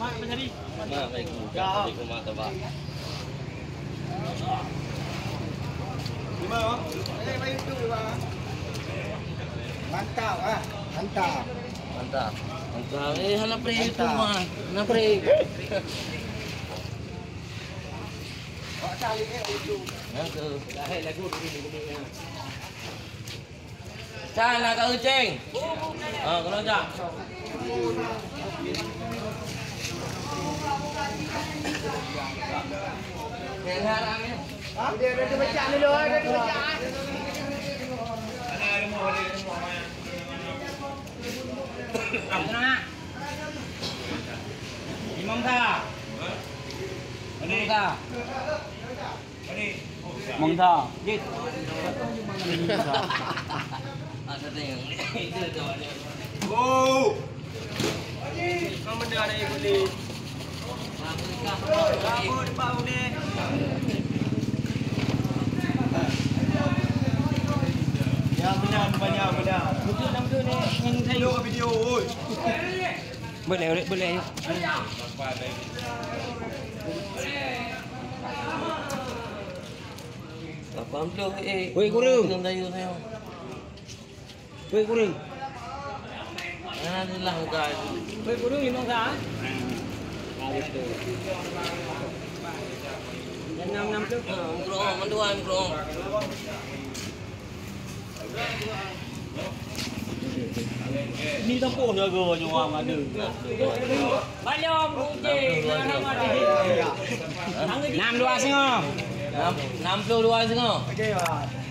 Mak mencari. Mak baik juga. Baik rumah tebak. Lima, Bang. Baik itu, Bang. Mantap, ah. Mantap. Mantap. Mantap. Hana pre itu mah. Hana pre. Pak Salih itu. Yang tu. Dah lagu ni. Cang nak kat ucing. Kalau cang. Harangnya. Dia baca dulu, dia baca. Tenang. Imam Tha. Imam Tha. Mong Tha. Git. Ada tengok. Itu jawapannya. Oh. Kau benda ada yang boleh. Kamu di bawah ni. Ya benar banyak benar. Betul nama tu ni yang saya video oi. Boleh. Apa tu? Woi, kurung. Belum tahu saya. Woi kurung. Alhamdulillah muka. Woi kurung 5 sah. Dan 6 tu. Mikro, mendua mikro. Ni tempoh jaga nyuang ada. Malam kucing. 62 setengah. 62 setengah. Okey, Pak.